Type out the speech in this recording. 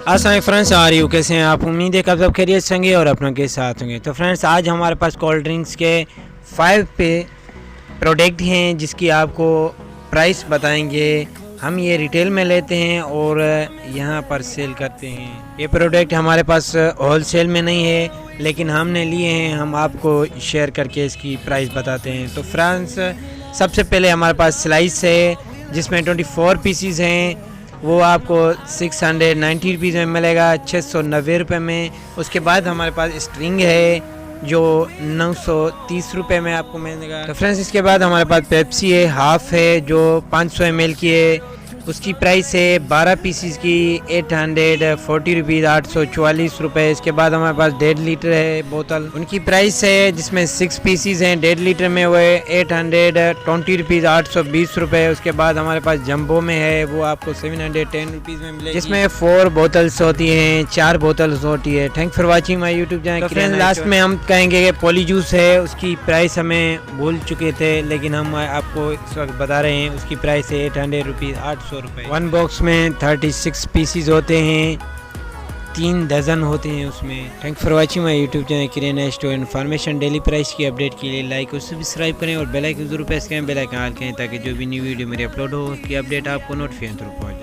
अस्सलाम फ्रेंड्स, आ रही हो कैसे हैं आप? उम्मीद है कि आप सब खैरियत से होंगे और अपनों के साथ होंगे। तो फ्रेंड्स, आज हमारे पास कोल्ड ड्रिंक्स के 5 पे प्रोडक्ट हैं जिसकी आपको प्राइस बताएंगे। हम ये रिटेल में लेते हैं और यहाँ पर सेल करते हैं। ये प्रोडक्ट हमारे पास होलसेल में नहीं है, लेकिन हमने लिए हैं, हम आपको शेयर करके इसकी प्राइस बताते हैं। तो फ्रेंड्स, सबसे पहले हमारे पास स्लाइस है जिसमें 24 पीसीज हैं, वो आपको 690 रुपीज़ में मिलेगा, 690 रुपये में। उसके बाद हमारे पास स्ट्रिंग है जो 930 रुपये में आपको मिलेगा। तो फ्रेंड्स, इसके बाद हमारे पास पेप्सी है, हाफ़ है जो 500 ml की है, उसकी प्राइस है 12 पीसीस की 840 रुपीज़, 844 रुपये। इसके बाद हमारे पास 1.5 लीटर है बोतल, उनकी प्राइस है जिसमें 6 पीसीस हैं 1.5 लीटर में, वो है 820 रुपीज़, 820 रुपये। उसके बाद हमारे पास जंबो में है, वो आपको 710 रुपीज़ में मिलेगी, जिसमें 4 बोतल्स होती हैं, 4 बोतल्स होती है। Thank for watching my YouTube channel. Friends, last में हम कहेंगे कि पॉली जूस है, उसकी प्राइस हमें भूल चुके थे, लेकिन हम आपको इस वक्त बता रहे हैं। उसकी प्राइस है 800 रुपीज़, 800 रुपये। 1 बॉक्स में 36 पीसीज होते हैं, 3 डजन होते हैं उसमें। Thank for watching my YouTube channel kirana store. Information daily price की अपडेट के लिए लाइक और सब्सक्राइब करें और बेल आइकन जरूर प्रेस करें, बेल आइकन ऑल करें, ताकि जो भी न्यू वीडियो मेरी अपलोड हो उसकी अपडेट आपको नोटिफिकेशन थ्रू पहुंचे।